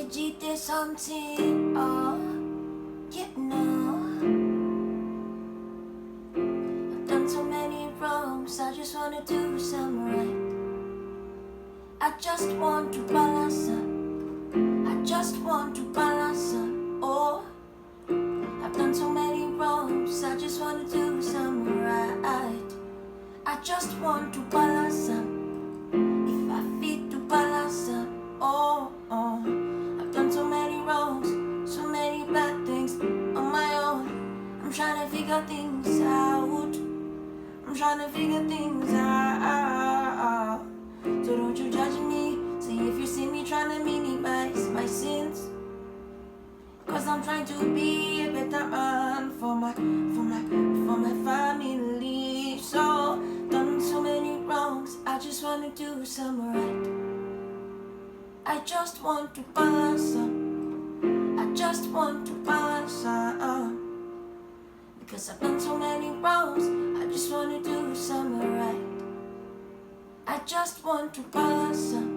Jite something, oh, you know. I've done so many wrongs, I just wanna do some right. I just want to balance up, I just want to balance up, oh. I've done so many wrongs, I just wanna do some right. I just want to balance up, if I fit to balance up, oh, oh. I've done so many wrongs, so many bad things on my own. I'm trying to figure things out, I'm trying to figure things out. So don't you judge me, see if you see me trying to minimize my sins. Cause I'm trying to be a better man for my family. So done so many wrongs, I just wanna do some right. I just want to balance up, I just want to balance up. Because I've done so many wrongs, I just wanna do some right. I just want to balance up,